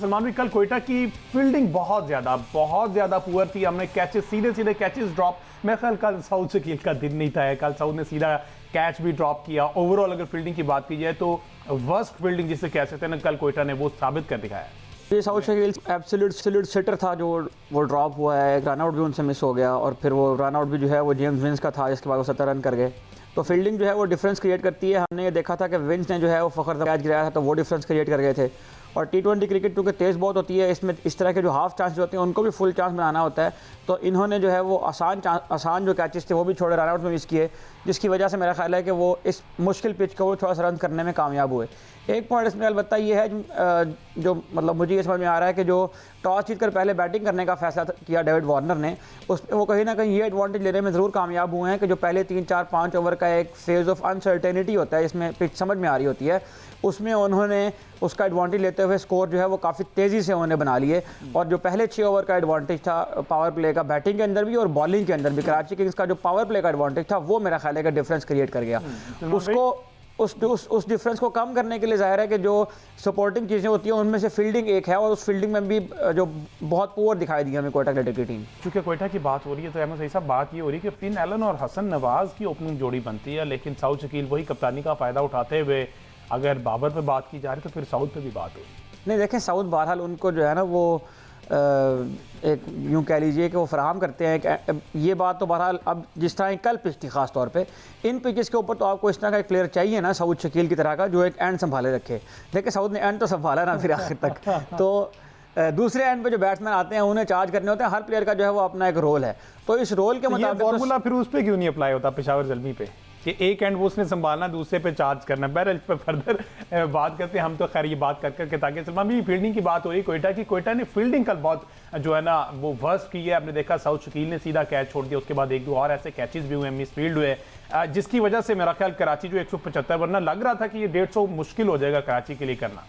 सलमान भी कल कोयटा की फील्डिंग बहुत ज़्यादा पुअर थी। हमने कैचेस सीधे कैचेस ड्रॉप। मैं ख्याल कल साउथ शकील का दिन नहीं था। कल साउथ ने सीधा कैच भी ड्रॉप किया। ओवरऑल अगर फील्डिंग की बात की जाए तो वर्स्ट फील्डिंग जिसे कह सकते हैं ना, कल कोयटा ने वो साबित कर दिखाया। ये साउथ शकील एब्सोल्यूट सिटर था जो वो ड्रॉप हुआ है। एक रन आउट भी उनसे मिस हो गया और फिर वो रन आउट भी जो है वो जेम्स विंस का था, जिसके बाद वो 70 रन कर गए। तो फील्डिंग जो है वो डिफरेंस क्रिएट करती है। हमने ये देखा था कि विंस ने जो है वो फ़खर कैच गिराया था, तो वो डिफरेंस क्रिएट कर गए थे। और T20 क्रिकेट क्योंकि तेज़ बहुत होती है, इसमें इस तरह के जो हाफ चांस होते हैं उनको भी फुल चांस बनाना होता है। तो इन्होंने जो है वो आसान जो कैचेस थे वो भी छोड़े, रन आउट में मिस किए, जिसकी वजह से मेरा ख्याल है कि वो इस मुश्किल पिच को वो थोड़ा सा रन करने में कामयाब हुए। एक पॉइंट इसमें अलबत्ता ये है जो मतलब मुझे ये समझ में आ रहा है कि जो टॉस जीतकर पहले बैटिंग करने का फैसला किया डेविड वार्नर ने, उसमें वो कहीं ना कहीं ये एडवांटेज लेने में ज़रूर कामयाब हुए हैं कि जो पहले 3-4-5 ओवर का एक फेज़ ऑफ अनसर्टेनिटी होता है, इसमें पिच समझ में आ रही होती है, उसमें उन्होंने उसका एडवांटेज लेते हुए स्कोर जो है वो काफ़ी तेज़ी से उन्होंने बना लिए। और जो पहले 6 ओवर का एडवांटेज था पावर प्ले का, बैटिंग के अंदर भी और बॉलिंग के अंदर भी, कराची किंग्स का जो पावर प्ले का एडवांटेज था वो मेरा ख्याल है कि डिफरेंस क्रिएट कर गया। उसको उस डिफरेंस को कम करने के लिए जाहिर है कि जो सपोर्टिंग चीज़ें होती हैं उनमें से फील्डिंग एक है, और उस फील्डिंग में भी जो बहुत पुअर दिखाई दी हमें कोयटा क्रिकेट की टीम। चूँकि कोयटा की बात हो रही है तो अहमद सही साहब, बात ये हो रही है कि फिन एलन और हसन नवाज की ओपनिंग जोड़ी बनती है, लेकिन साउथ शकील वही कप्तानी का फ़ायदा उठाते हुए अगर बाबर पे बात की जा रही है तो फिर साउथ पे भी बात हो। नहीं देखें, साउथ बहरहाल उनको जो है ना वो एक यूँ कह लीजिए कि वो फराहम करते हैं। ये बात तो बहरहाल अब जिस तरह कल पिच थी ख़ास तौर पे, इन पिचेस के ऊपर तो आपको इस तरह का एक प्लेयर चाहिए ना साउथ शकील की तरह का, जो एक एंड संभाले रखे। देखिए साउथ ने एंड तो संभाला ना फिर आखिर तक। तो दूसरे एंड पे जो बैट्समैन आते हैं उन्हें चार्ज करने होते हैं। हर प्लेयर का जो है वो अपना एक रोल है, तो इस रोल के मुताबिक फॉर्मूला फिर उस पर क्यों नहीं अप्लाई होता पेशावर जल्मी पे कि एक एंड वो उसने संभालना, दूसरे पे चार्ज करना। बहरहाल इस पर फर्दर बात करते हैं हम, तो खैर ये बात कर करके ताकि सलमान भी फील्डिंग की बात हो रही कोयटा की। कोयटा ने फील्डिंग कल बहुत जो है ना वो वर्स्ट की है। आपने देखा साउथ शकील ने सीधा कैच छोड़ दिया, उसके बाद एक दो और ऐसे कैचेस भी हुए, मिस फील्ड हुए, जिसकी वजह से मेरा ख्याल कराची जो 175, वरना लग रहा था कि ये 150 मुश्किल हो जाएगा कराची के लिए करना।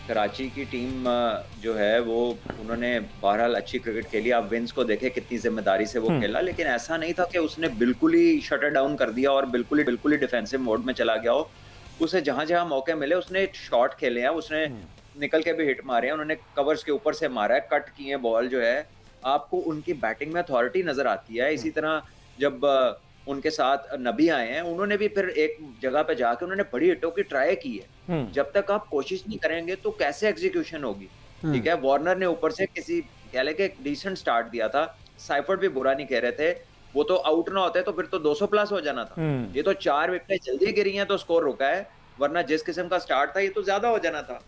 कराची की टीम जो है वो उन्होंने बहरहाल अच्छी क्रिकेट खेली। आप विंस को देखे कितनी जिम्मेदारी से वो खेला, लेकिन ऐसा नहीं था कि उसने बिल्कुल ही शटर डाउन कर दिया और बिल्कुल ही डिफेंसिव मोड में चला गया हो। उसे जहां जहां मौके मिले उसने शॉट खेले हैं, उसने निकल के भी हिट मारे हैं, उन्होंने कवर्स के ऊपर से मारा है, कट किए बॉल। जो है आपको उनकी बैटिंग में अथॉरिटी नजर आती है। इसी तरह जब उनके साथ नबी आए हैं, उन्होंने भी फिर एक जगह पे जाके उन्होंने बड़ी हिटों की ट्राई की है। जब तक आप कोशिश नहीं करेंगे तो कैसे एग्जीक्यूशन होगी। ठीक है, वार्नर ने ऊपर से किसी कह ले के एक डिसेंट स्टार्ट दिया था, साइफर्ड भी बुरा नहीं कह रहे थे, वो तो आउट ना होते तो फिर तो 200 प्लस हो जाना था। ये तो 4 विकेटें जल्दी गिरी हैं तो स्कोर रुका है, वरना जिस किस्म का स्टार्ट था ये तो ज्यादा हो जाना था।